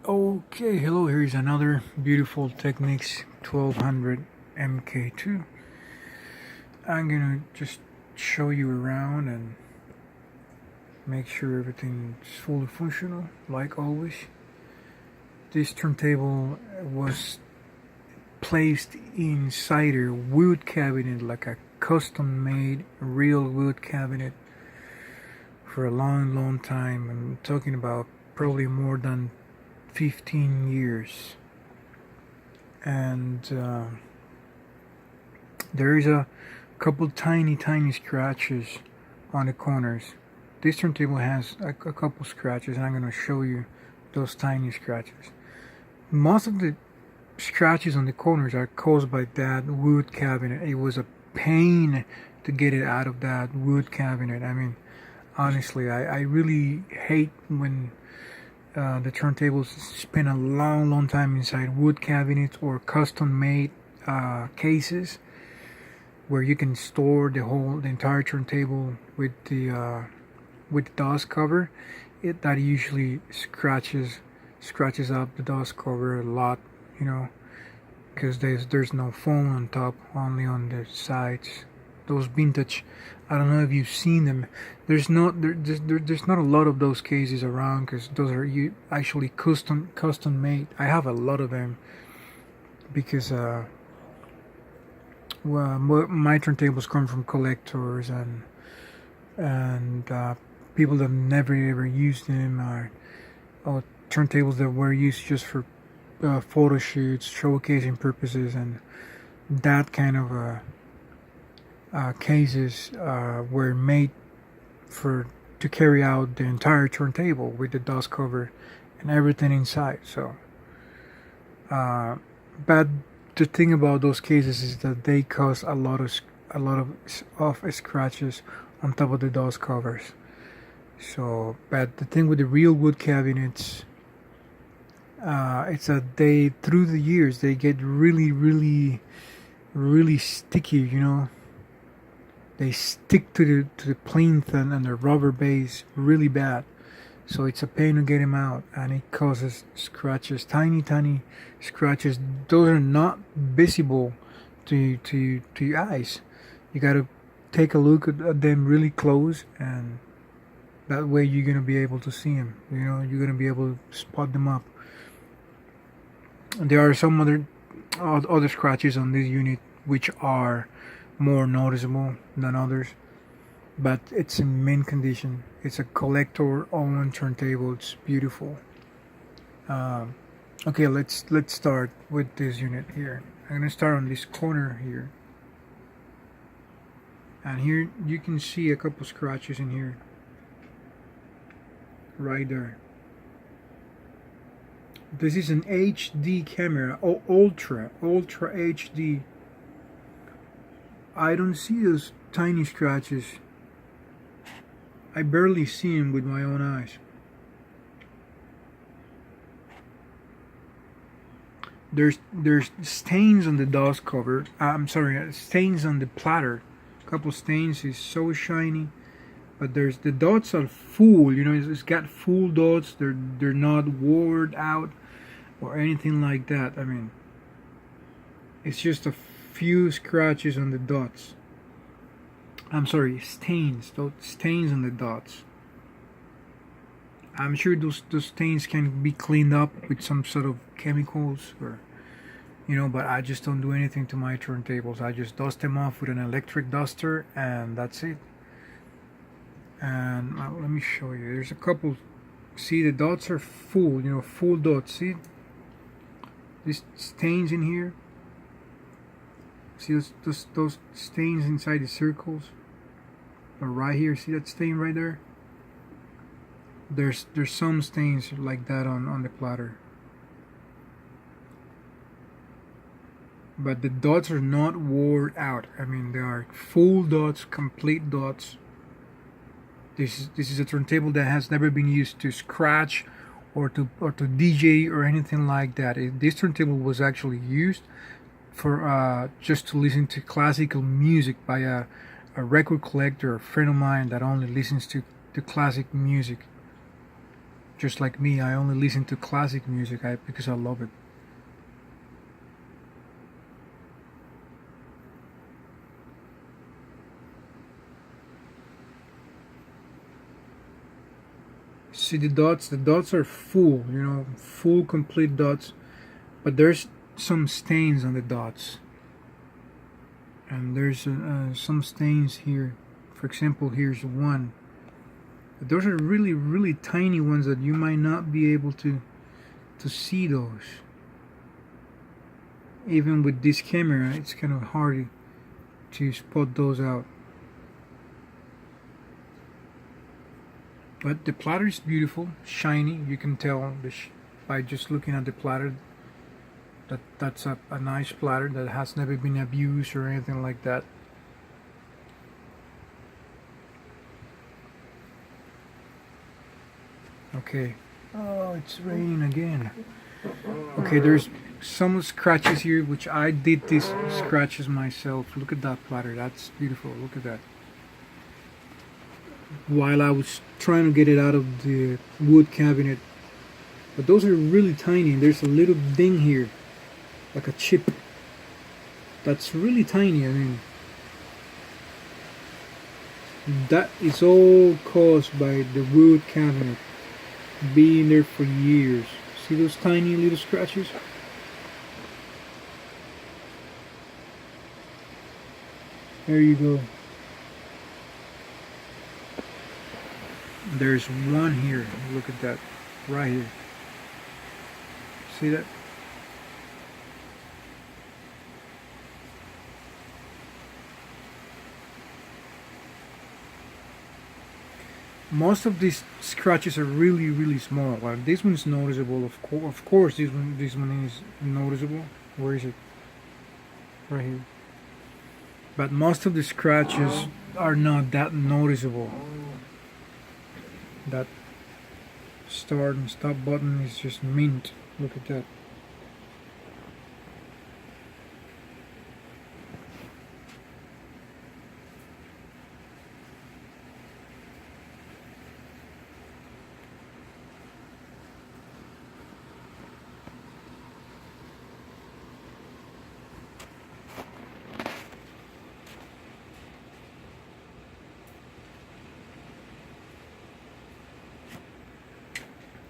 Okay, hello, here's another beautiful Technics 1200 MK2. I'm gonna just show you around and make sure everything's fully functional, like always. This turntable was placed inside a wood cabinet, like a custom made real wood cabinet, for a long time. I'm talking about probably more than 15 years. And there is a couple tiny scratches on the corners. This turntable has a couple scratches, and I'm going to show you those tiny scratches. Most of the scratches on the corners are caused by that wood cabinet. It was a pain to get it out of that wood cabinet. I mean, honestly, I really hate when the turntables spend a long time inside wood cabinets or custom-made cases where you can store the entire turntable with the dust cover. That usually scratches up the dust cover a lot, because there's no foam on top, only on the sides. Those vintage, I don't know if you've seen them. There's not a lot of those cases around, because those are actually custom made. I have a lot of them because well, my turntables come from collectors and people that never ever used them, or turntables that were used just for photo shoots, showcasing purposes, and that kind of cases were made to carry out the entire turntable with the dust cover and everything inside. So, but the thing about those cases is that they cause a lot of scratches on top of the dust covers. So, but the thing with the real wood cabinets, it's that they, through the years, they get really sticky. They stick to the plinth and the rubber base really bad. So it's a pain to get them out, and it causes scratches, tiny scratches. Those are not visible to your eyes. You gotta take a look at them really close, and that way you're gonna be able to see them. You're gonna be able to spot them up. And there are some other scratches on this unit which are more noticeable than others, but it's in mint condition. It's a collector-owned turntable. It's beautiful. Okay, let's start with this unit here. I'm gonna start on this corner here, and here you can see a couple scratches in here, right there. This is an HD camera, ultra HD. I don't see those tiny scratches. I barely see them with my own eyes. There's stains on the dust cover. I'm sorry, stains on the platter. A couple stains. Is so shiny, but the dots are full. It's got full dots. They're not worn out or anything like that. I mean, it's just a few scratches on the dots. I'm sorry, stains. Those stains on the dots. I'm sure those stains can be cleaned up with some sort of chemicals, or but I just don't do anything to my turntables. I just dust them off with an electric duster, and that's it. And let me show you. There's a couple. See, the dots are full. Full dots. See these stains in here. See those stains inside the circles? Or right here, see that stain right there? There's some stains like that on the platter. But the dots are not worn out. I mean, they are full dots, complete dots. This is a turntable that has never been used to scratch or to DJ or anything like that. This turntable was actually used for just to listen to classical music by a record collector, a friend of mine that only listens to classic music. Just like me, I only listen to classic music because I love it. See the dots? The dots are full, full complete dots, but there's some stains on the dots, and there's some stains here. For example, here's one. But those are really, really tiny ones that you might not be able to see those. Even with this camera, it's kind of hard to spot those out. But the platter is beautiful, shiny. You can tell by just looking at the platter that that's a nice platter that has never been abused or anything like that. Okay. Oh, it's raining again. Okay, there's some scratches here, which I did these scratches myself. Look at that platter. That's beautiful. Look at that. While I was trying to get it out of the wood cabinet. But those are really tiny. There's a little ding here, like a chip. That's really tiny. I mean, that is all caused by the wood cabinet being there for years. See those tiny little scratches? There you go. There's one here. Look at that. Right here. See that? Most of these scratches are really, really small. Well, this one is noticeable. Of course, this one is noticeable. Where is it? Right here. But most of the scratches are not that noticeable. That start and stop button is just mint. Look at that.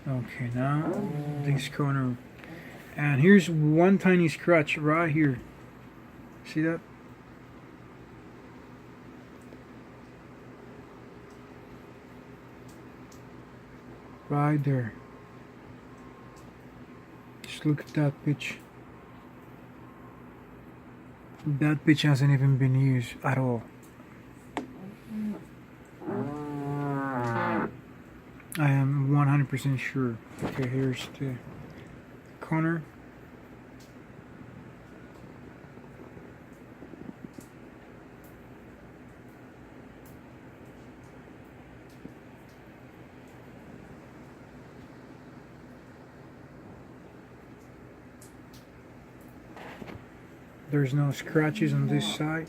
Okay, now this corner, and here's one tiny scratch right here. See that? Right there. Just look at that pitch. That pitch hasn't even been used at all. I am 100% sure. Okay, here's the corner. There's no scratches on this side.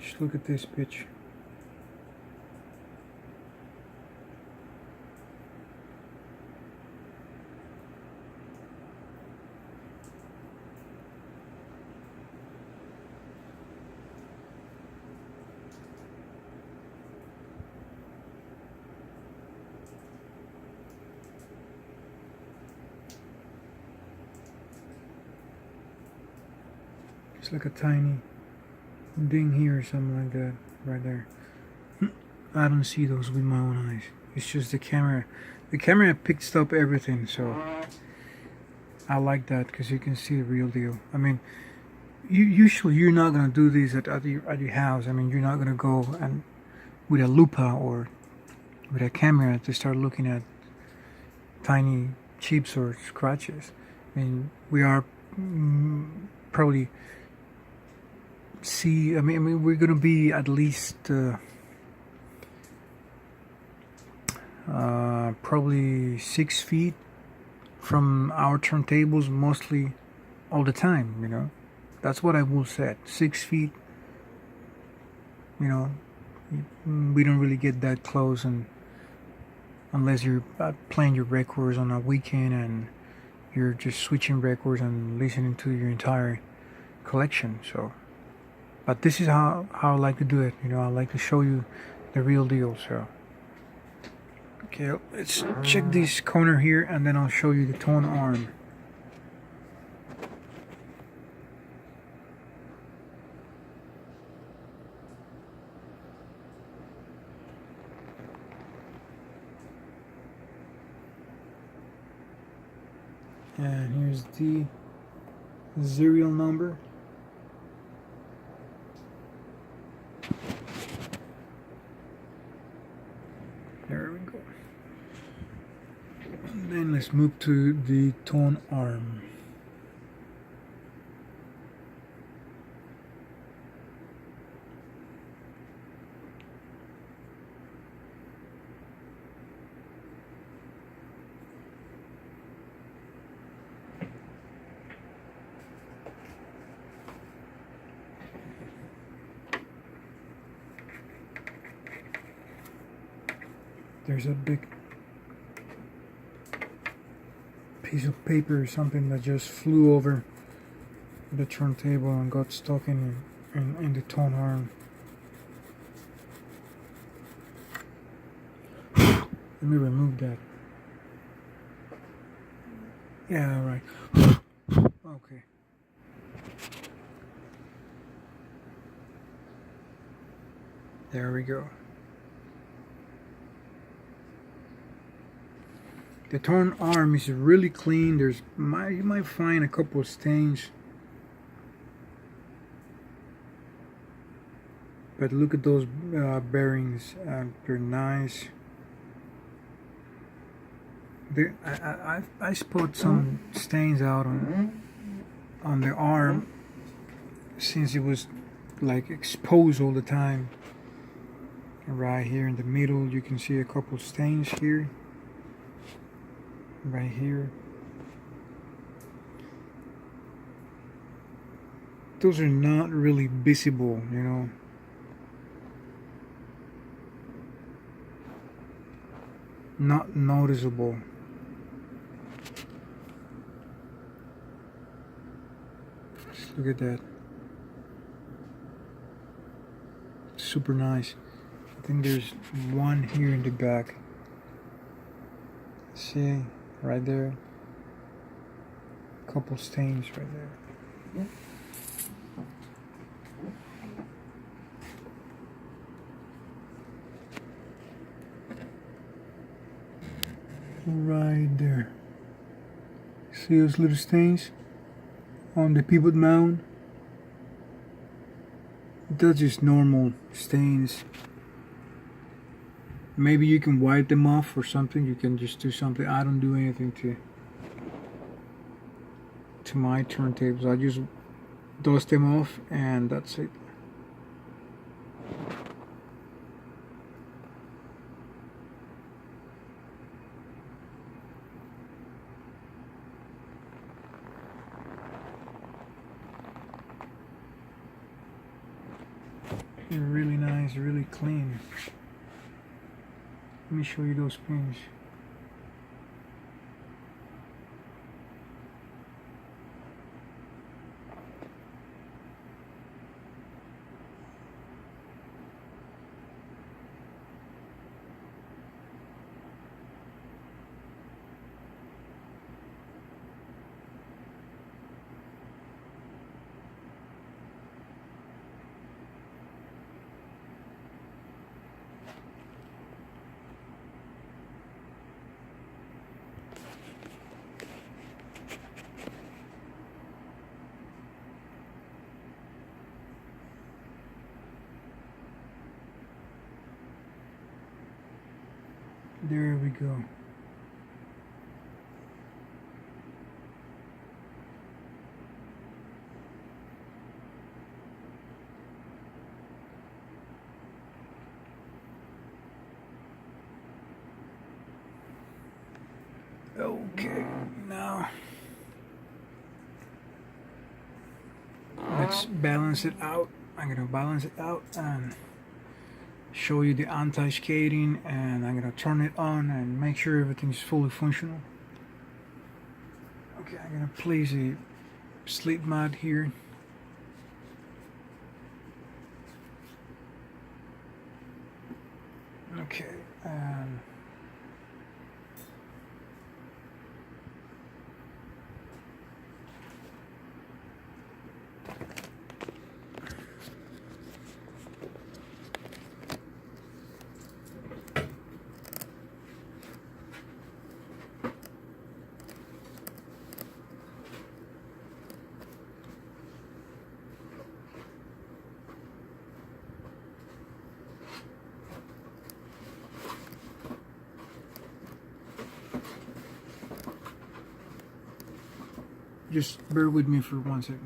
Just look at this pitch. It's like a tiny ding here or something like that, right there. I don't see those with my own eyes. It's just the camera. The camera picks up everything, so I like that because you can see the real deal. I mean, usually you're not gonna do this at your house. I mean, you're not gonna go and with a lupa or with a camera to start looking at tiny chips or scratches. I mean, we are probably see. I mean, we're gonna be at least probably 6 feet from our turntables, mostly all the time. That's what I will set. 6 feet. You know, we don't really get that close, and unless you're playing your records on a weekend and you're just switching records and listening to your entire collection. So, but this is how I like to do it. You know, I like to show you the real deal. So, okay, let's check this corner here, and then I'll show you the tone arm. And here's the serial number. There we go. And then let's move to the tone arm. There's a big piece of paper or something that just flew over the turntable and got stuck in the tone arm. Let me remove that. Yeah, right. Okay. There we go. The tone arm is really clean. You might find a couple of stains, but look at those bearings. They're nice. I spot some stains out on the arm since it was like exposed all the time. Right here in the middle, you can see a couple of stains here. Right here. Those are not really visible, you know. Not noticeable. Just look at that. Super nice. I think there's one here in the back. See? Right there. Couple stains right there. Right there. See those little stains on the pivot mount? That's just normal stains. Maybe you can wipe them off or something. You can just do something. I don't do anything to my turntables. I just dust them off and that's it. They're really nice, really clean. Let me show you those pins. There we go. Okay, just balance it out. I'm gonna balance it out and show you the anti-skating, and I'm gonna turn it on and make sure everything's fully functional. Okay, I'm gonna place a slip mat here. Okay, just bear with me for 1 second.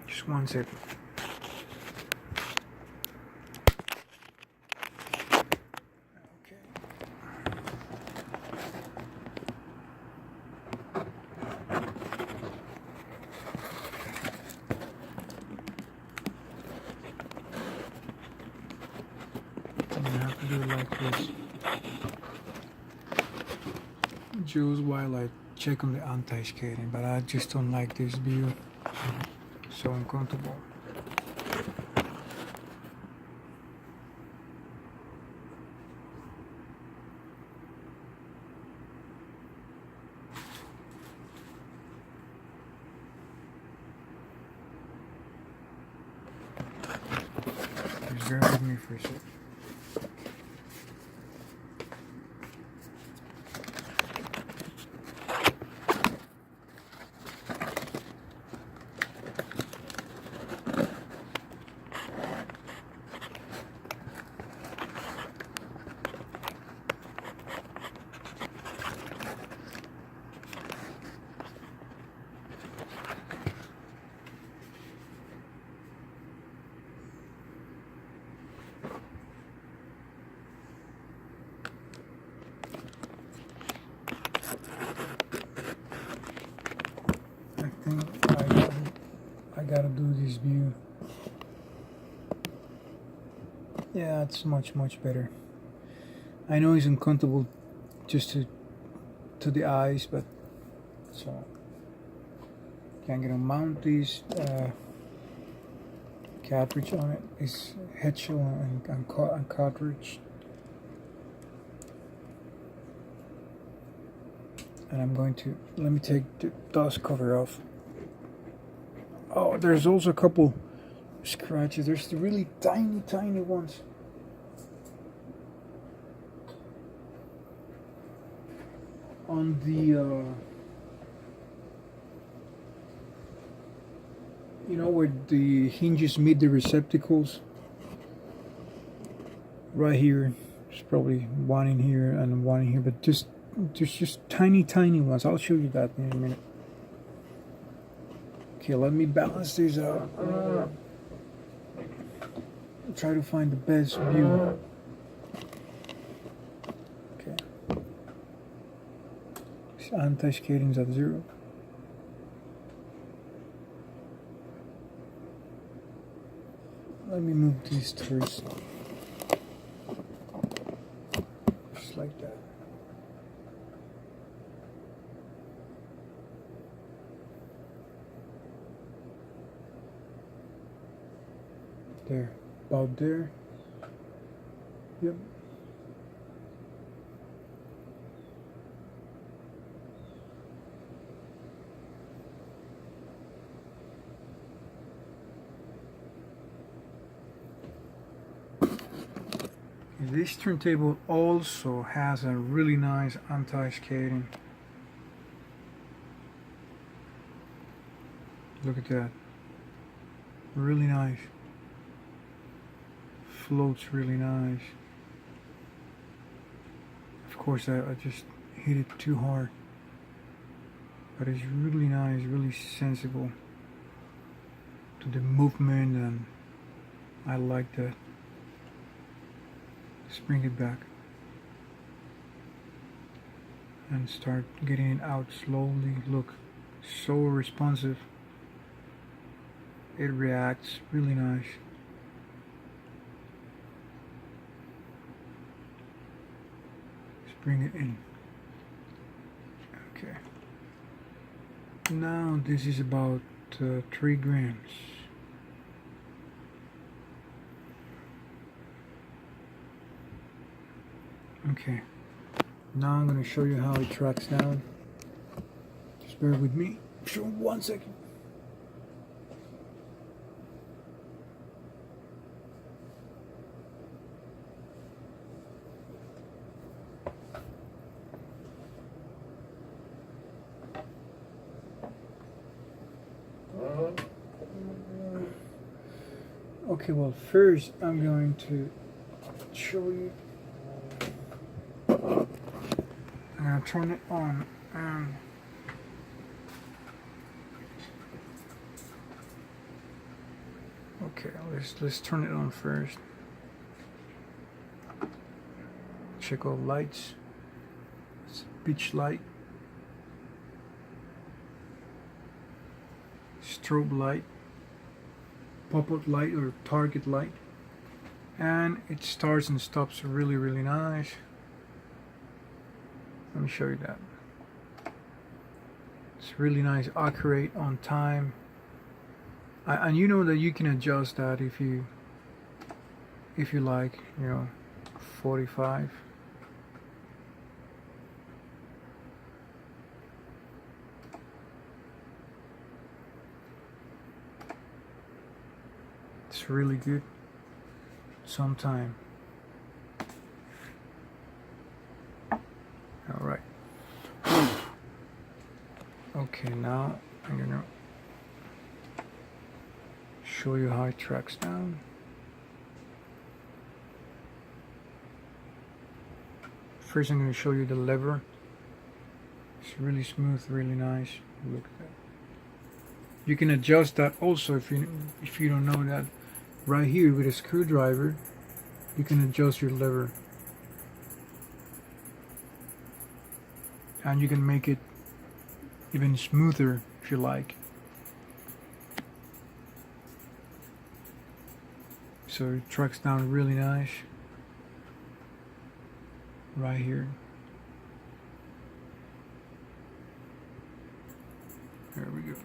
Just 1 second. I have to do it like this. Just while I check on the anti-skating, but I just don't like this view. So uncomfortable. Just bear with me for a second. I gotta do this view. Yeah, it's much better. I know it's uncomfortable just to the eyes, but so I'm gonna mount this cartridge on it. It's head shell and cartridge, and I'm going to let me take the dust cover off. Oh, there's also a couple scratches. There's the really tiny ones. On the you know where the hinges meet the receptacles, right here. There's probably one in here and one in here, but there's just tiny ones. I'll show you that in a minute. Okay, let me balance these out. Try to find the best view. Okay. Anti-skating's at 0. Let me move these first. Just like that. There, about there. Yep. This turntable also has a really nice anti-skating. Look at that. Really nice. Floats really nice. Of course, I just hit it too hard, but it's really nice, really sensible to the movement, and I like that. Let's bring it back and start getting it out slowly. Look, so responsive. It reacts really nice. Let's bring it in. Okay. Now this is about 3 grams. Okay. Now I'm going to show you how it tracks down. Just bear with me for 1 second. Okay, well, first I'm going to show you. I'm going to turn it on. Okay, let's turn it on first. Check all lights. It's pitch light, strobe light, pop-up light or target light, and it starts and stops really nice. Let me show you that. It's really nice, accurate, on time. And you know that you can adjust that if you like, 45. It's really good sometime. All right. Okay, now I'm gonna show you how it tracks down. First, I'm going to show you the lever. It's really smooth, really nice. Look at that. You can adjust that also if you don't know that. Right here with a screwdriver, you can adjust your lever, and you can make it even smoother if you like. So it tracks down really nice. Right here. There we go.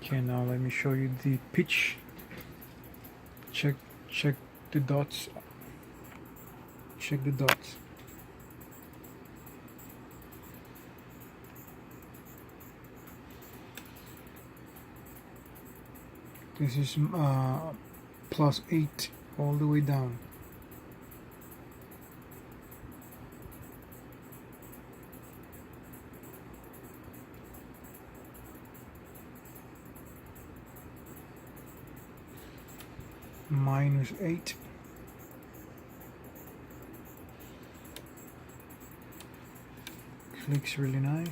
Okay, now let me show you the pitch. Check the dots. Check the dots. This is +8 all the way down. -8. Clicks really nice.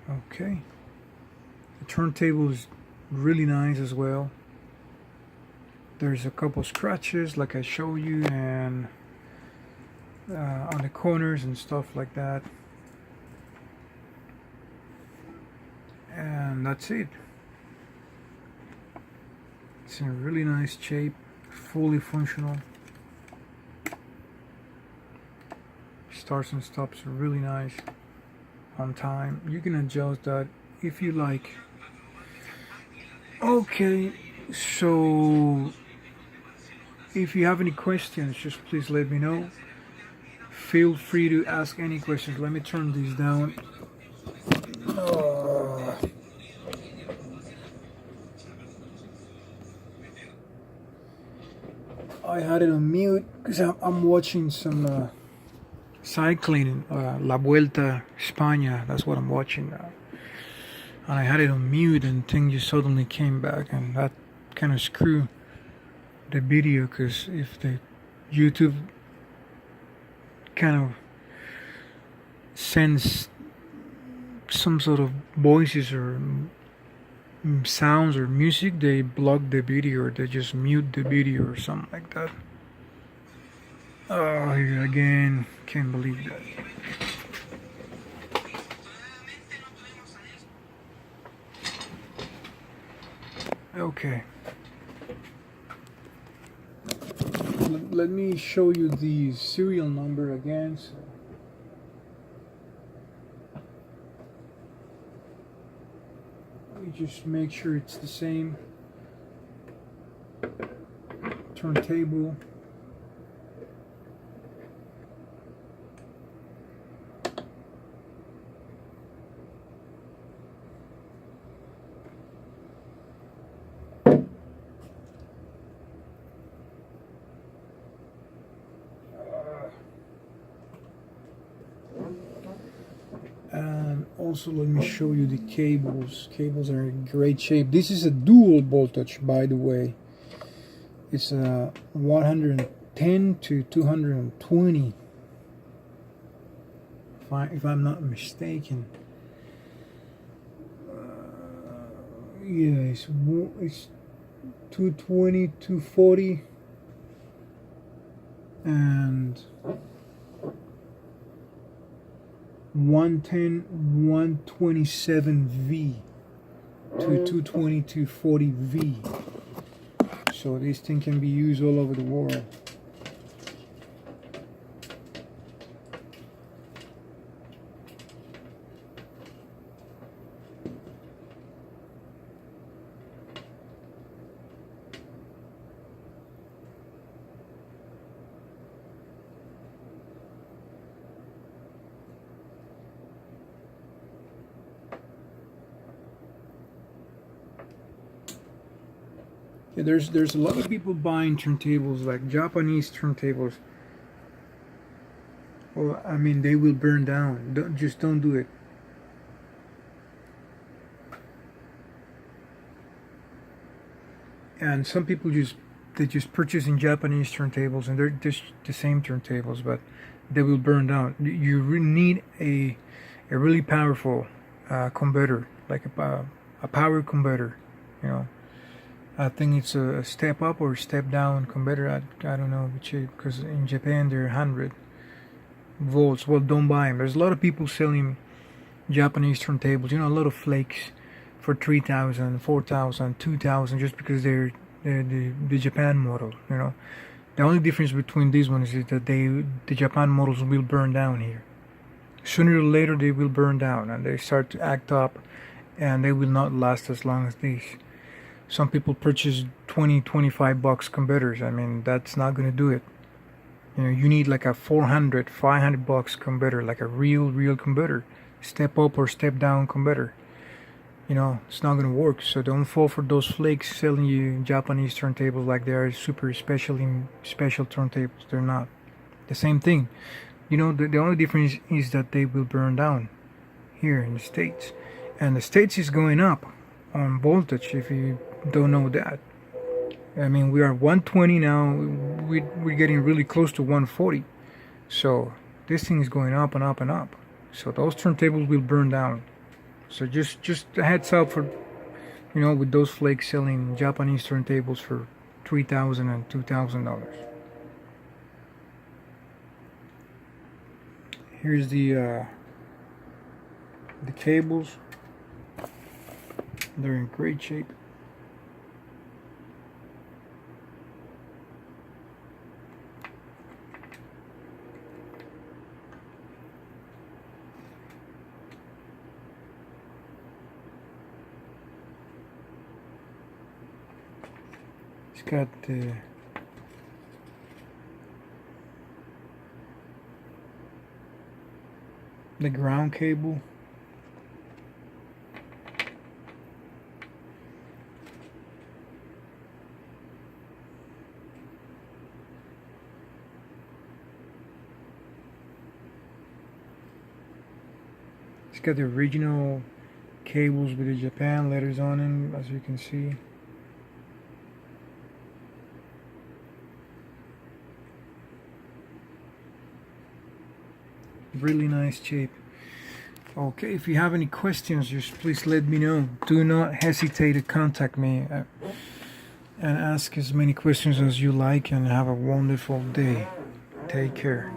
Okay. The turntable is really nice as well. There's a couple scratches like I showed you, and on the corners and stuff like that. And that's it. It's in a really nice shape, fully functional. Starts and stops really nice. on time. You can adjust that if you like. Okay, so if you have any questions, just please let me know. Feel free to ask any questions. Let me turn these down. I had it on mute because I'm watching some cycling, La Vuelta España. That's what I'm watching now. And I had it on mute, and thing just suddenly came back, and that kind of screwed the video. Because if the YouTube kind of sends some sort of voices or sounds or music, they block the video or they just mute the video or something like that. Oh, here again, can't believe that. Okay. Let me show you the serial number again. So. Let me just make sure it's the same turntable. And also let me show you the cables. Cables are in great shape. This is a dual voltage, by the way. It's 110 to 220, if I'm not mistaken. Yeah, it's 220, 240, and 110, 127V to 220, 240V. So this thing can be used all over the world. Yeah, there's a lot of people buying turntables, like Japanese turntables. Well, I mean, they will burn down. Don't do it. And some people just purchase in Japanese turntables, and they're just the same turntables, but they will burn down. You need a really powerful converter, like a power converter, you know. I think it's a step up or step down converter. I don't know which, because in Japan they're 100 volts. Well, don't buy them. There's a lot of people selling Japanese turntables. You know, a lot of flakes for 3,000, 4,000, 2,000, just because they're the Japan model. You know, the only difference between these ones is that the Japan models will burn down here. Sooner or later they will burn down, and they start to act up, and they will not last as long as these. Some people purchase 20, 25 bucks converters. I mean, that's not going to do it. You know, you need like a 400, 500 bucks converter, like a real converter. Step up or step down converter. You know, it's not going to work. So don't fall for those flakes selling you Japanese turntables like they are super special turntables. They're not. The same thing. You know, the only difference is that they will burn down here in the States. And the States is going up on voltage, if you don't know that. I mean, we are 120 now. We're getting really close to 140. So this thing is going up and up and up. So those turntables will burn down. So just a heads up for, you know, with those flakes selling Japanese turntables for $3,000 and $2,000. Here's the cables. They're in great shape. It's got the ground cable. It's got the original cables with the Japan letters on them, as you can see. Really nice shape. Okay, if you have any questions, just please let me know. Do not hesitate to contact me and ask as many questions as you like, and have a wonderful day. Take care.